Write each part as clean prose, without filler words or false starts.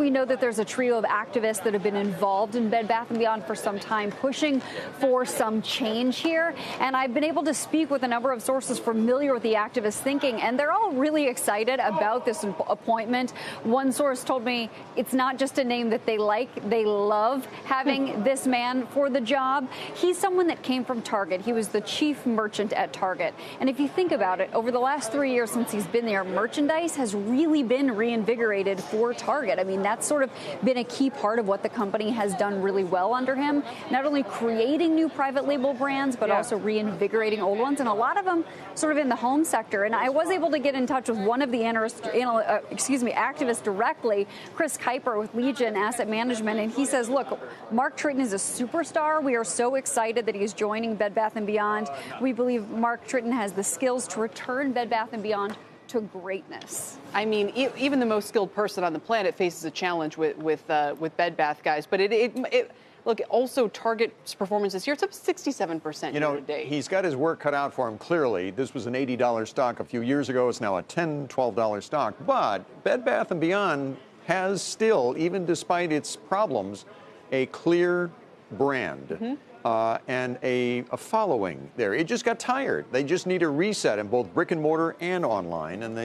we know that there's a trio of activists that have been involved in Bed Bath & Beyond for some time, pushing for some change here. And I've been able to speak with a number of sources familiar with the activist thinking, and they're all really excited about this appointment. One source told me it's not just a name that they like, they love having this man for the job. He's someone that came from Target. He was the chief merchant at Target. And if you think about it, over the last 3 years since he's been there, merchandise has really been reinvigorated for Target. I mean, that's sort of been a key part of what the company has done really well under him, not only creating new private label brands, but also reinvigorating old ones, and a lot of them sort of in the home sector. And I was able to get in touch with one of the activists directly, Chris Kuiper with Legion Asset Management, and he says, look, Mark Tritton is a superstar. We are so excited that he's joining Bed Bath & Beyond. We believe Mark Tritton has the skills to return Bed Bath & Beyond to greatness. I mean, even the most skilled person on the planet faces a challenge with Bed Bath, guys. But look, also Target's performance this year, it's up 67% You know, year to date. he's got his work cut out for him, clearly. This was an $80 stock a few years ago. It's now a $10, $12 stock. But Bed Bath & Beyond has still, even despite its problems, a clear brand. And a following there. It just got tired. They just need a reset in both brick and mortar and online. And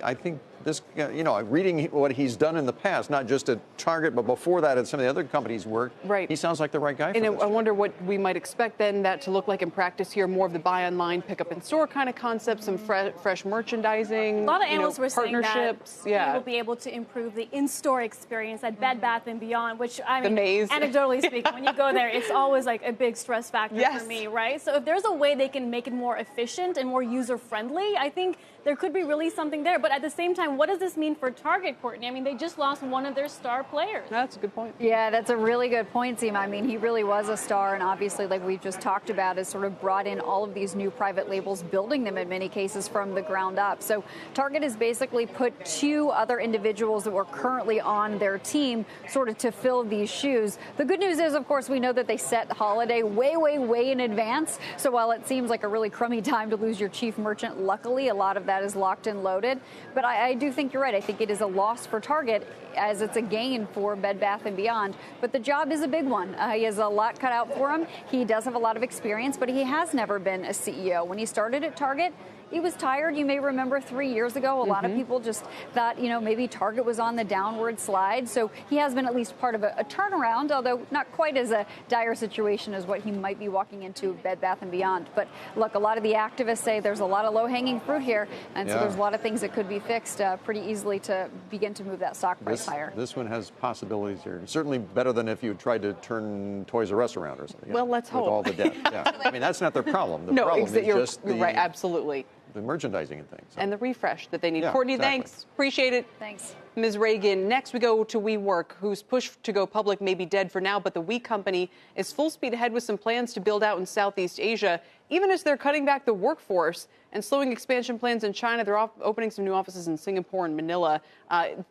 I think this, reading what he's done in the past, not just at Target, but before that at some of the other companies worked, right. He sounds like the right guy for and this. I wonder what we might expect then that to look like in practice here, more of the buy online, pick up in store kind of concept, some fresh merchandising, a lot of analysts were saying partnerships. That will be able to improve the in-store experience at Bed Bath & Beyond, which, I mean, the maze. Anecdotally speaking, when you go there, it's always like a big stress factor for me, right? So if there's a way they can make it more efficient and more user-friendly, I think there could be really something there. But at the same time, what does this mean for Target, Courtney? I mean, they just lost one of their star players. That's a good point. Yeah, that's a really good point, Seema. I mean, he really was a star, and obviously, like we've just talked about, has sort of brought in all of these new private labels, building them in many cases from the ground up. So Target has basically put two other individuals that were currently on their team sort of to fill these shoes. The good news is, of course, we know that they set holiday way in advance. So while it seems like a really crummy time to lose your chief merchant, luckily a lot of that is locked and loaded. But I do think you're right. I think it is a loss for Target as it's a gain for Bed Bath & Beyond. But the job is a big one. He has a lot cut out for him. He does have a lot of experience, but he has never been a CEO. When he started at Target, he was tired. You may remember 3 years ago, a lot of people just thought, maybe Target was on the downward slide. So he has been at least part of a turnaround, although not quite as a dire situation as what he might be walking into Bed Bath & Beyond. But look, a lot of the activists say there's a lot of low-hanging fruit here. And so there's a lot of things that could be fixed pretty easily to begin to move that stock price higher. This one has possibilities here. Certainly better than if you tried to turn Toys R Us around or something. Well, let's hope. With all the debt. Yeah. I mean, that's not their problem. The problem is just right, absolutely. The merchandising and things. So. And the refresh that they need. Yeah, Courtney, exactly. Thanks. Appreciate it. Thanks. Ms. Reagan. Next, we go to WeWork, whose push to go public may be dead for now, but the We company is full speed ahead with some plans to build out in Southeast Asia, even as they're cutting back the workforce and slowing expansion plans in China. They're opening some new offices in Singapore and Manila.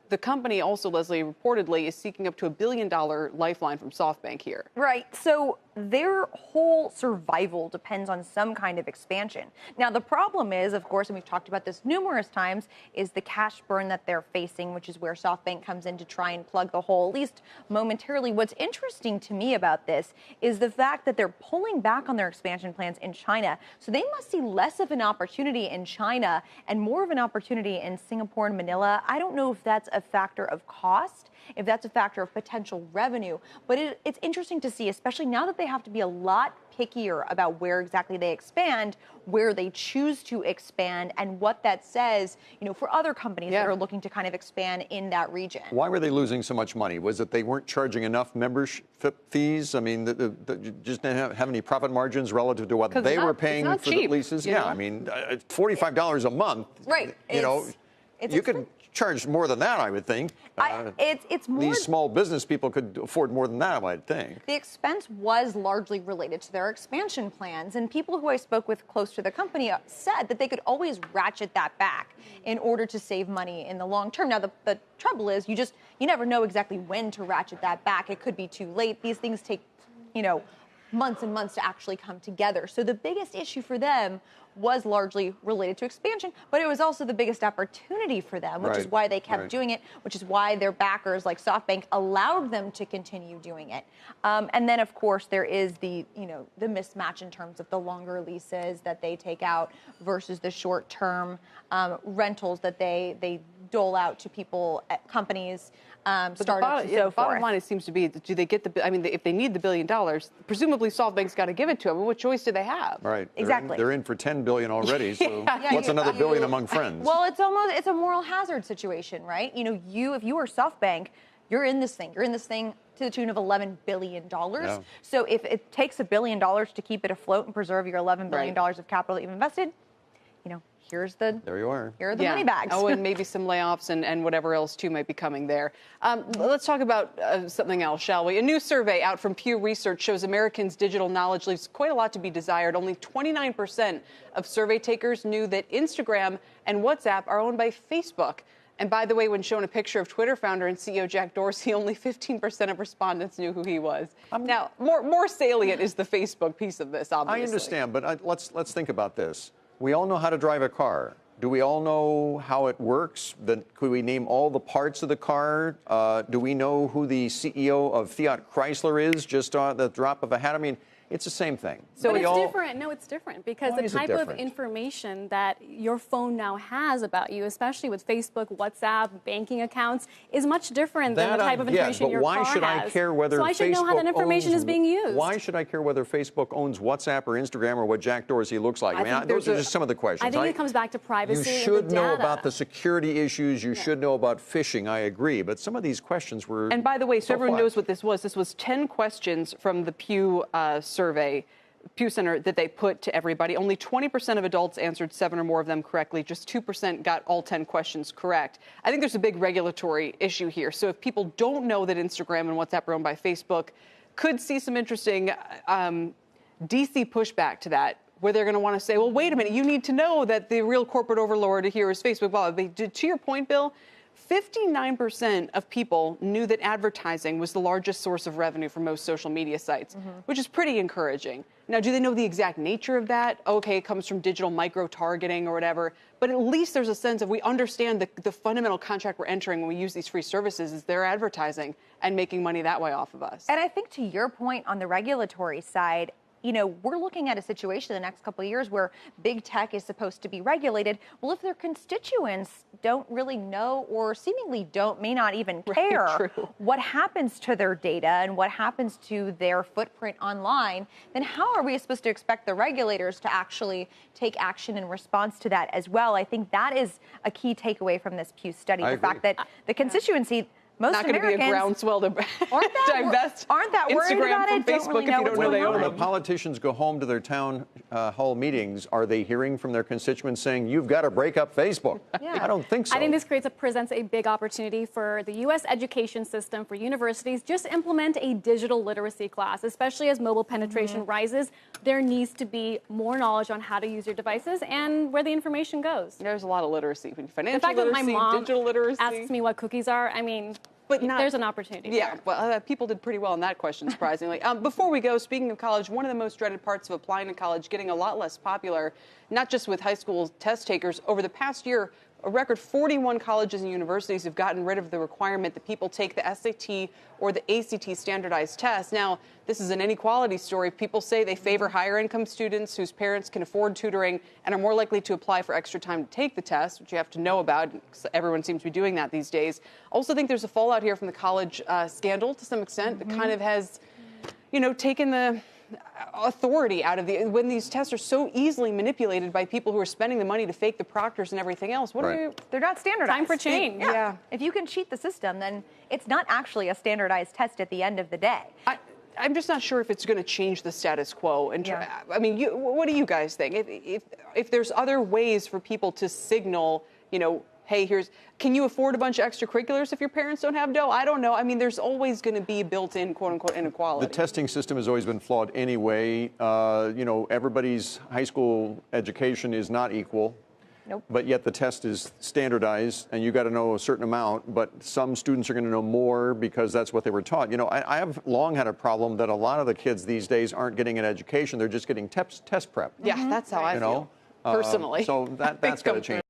The company also, Leslie, reportedly is seeking up to $1 billion lifeline from SoftBank here. Right. So their whole survival depends on some kind of expansion. Now, the problem is, of course, and we've talked about this numerous times, is the cash burn that they're facing, which is where SoftBank comes in to try and plug the hole, at least momentarily. What's interesting to me about this is the fact that they're pulling back on their expansion plans in China. So they must see less of an opportunity in China and more of an opportunity in Singapore and Manila. I don't know if that's a factor of cost, if that's a factor of potential revenue, but it's interesting to see, especially now that they have to be a lot pickier about where exactly they expand, where they choose to expand, and what that says, for other companies that are looking to kind of expand in that region. Why were they losing so much money? Was it they weren't charging enough membership fees? I mean, just didn't have any profit margins relative to what they were paying for the leases? Yeah, I mean, $45 a month. Right. You could charge more than that, I would think. It's more. These small business people could afford more than that, I'd think. The expense was largely related to their expansion plans, and people who I spoke with close to the company said that they could always ratchet that back in order to save money in the long term. Now, the trouble is you months and months to actually come together. So the biggest issue for them was largely related to expansion, but it was also the biggest opportunity for them, which is why they kept doing it, which is why their backers like SoftBank allowed them to continue doing it. And then, of course, there is the mismatch in terms of the longer leases that they take out versus the short-term rentals that they dole out to people at companies. Startups and so forth. Bottom line, it seems to be, do they get the? I mean, if they need the $1 billion, presumably SoftBank's got to give it to them. What choice do they have? Right. Exactly. They're in for $10 billion already. So what's another billion among friends? Well, it's a moral hazard situation, right? If you are SoftBank, you're in this thing. You're in this thing to the tune of $11 billion. Yeah. So if it takes $1 billion to keep it afloat and preserve your $11 billion of capital that you've invested, there you are. Here are the money bags. Oh, and maybe some layoffs and whatever else, too, might be coming there. Let's talk about something else, shall we? A new survey out from Pew Research shows Americans' digital knowledge leaves quite a lot to be desired. Only 29% of survey takers knew that Instagram and WhatsApp are owned by Facebook. And by the way, when shown a picture of Twitter founder and CEO Jack Dorsey, only 15% of respondents knew who he was. Now, more salient is the Facebook piece of this, obviously. I understand, but let's think about this. We all know how to drive a car. Do we all know how it works? Could we name all the parts of the car? Do we know who the CEO of Fiat Chrysler is just on the drop of a hat? I mean, it's the same thing. So it's different. No, it's different because the type of information that your phone now has about you, especially with Facebook, WhatsApp, banking accounts, is much different than the type of information your car has. But why should I care whether So I should know how that information is being used. Why should I care whether Facebook owns WhatsApp or Instagram or what Jack Dorsey looks like? I mean, those are just some of the questions. I think it comes back to privacy. You should know about the security issues. You should know about phishing. I agree. But some of these questions were. And by the way, so everyone knows what this was. This was 10 questions from the Pew survey. Pew Center that they put to everybody. Only 20% of adults answered 7 or more of them correctly. Just 2% got all 10 questions correct. I think there's a big regulatory issue here. So if people don't know that Instagram and WhatsApp are owned by Facebook, could see some interesting DC pushback to that, where they're going to want to say, well, wait a minute, you need to know that the real corporate overlord here is Facebook. Well, to your point, Bill, 59% of people knew that advertising was the largest source of revenue for most social media sites, which is pretty encouraging. Now, do they know the exact nature of that? Okay, it comes from digital micro-targeting or whatever, but at least there's a sense of we understand the fundamental contract we're entering when we use these free services is they're advertising and making money that way off of us. And I think to your point on the regulatory side, we're looking at a situation in the next couple of years where big tech is supposed to be regulated. Well, if their constituents don't really know or seemingly may not even care what happens to their data and what happens to their footprint online, then how are we supposed to expect the regulators to actually take action in response to that as well? I think that is a key takeaway from this Pew study, the fact that the constituency... Most not going to be a groundswell to divest aren't that worried Instagram about from it? Facebook Don't really if you don't know they own When them. the politicians go home to their town hall meetings, are they hearing from their constituents saying, you've got to break up Facebook? I don't think so. I think this presents a big opportunity for the U.S. education system, for universities, just to implement a digital literacy class, especially as mobile penetration rises. There needs to be more knowledge on how to use your devices and where the information goes. There's a lot of literacy, financial the fact literacy, that my mom digital literacy. asks me what cookies are, there's an opportunity. Yeah, well, people did pretty well on that question, surprisingly. Before we go, speaking of college, one of the most dreaded parts of applying to college getting a lot less popular, not just with high school test takers. Over the past year, a record 41 colleges and universities have gotten rid of the requirement that people take the SAT or the ACT standardized test. Now, this is an inequality story. People say they favor higher income students whose parents can afford tutoring and are more likely to apply for extra time to take the test, which you have to know about. Everyone seems to be doing that these days. I also think there's a fallout here from the college scandal to some extent that kind of has, taken the authority out of when these tests are so easily manipulated by people who are spending the money to fake the proctors and everything else. They're not standardized. Time for change. Yeah. If you can cheat the system, then it's not actually a standardized test at the end of the day. I'm just not sure if it's going to change the status quo. What do you guys think? If there's other ways for people to signal, hey, can you afford a bunch of extracurriculars if your parents don't have dough? I don't know. There's always going to be built-in, quote-unquote, inequality. The testing system has always been flawed anyway. Everybody's high school education is not equal. Nope. But yet the test is standardized, and you got to know a certain amount. But some students are going to know more because that's what they were taught. You know, I have long had a problem that a lot of the kids these days aren't getting an education; they're just getting test prep. Yeah, that's how I feel personally. So that's got to change.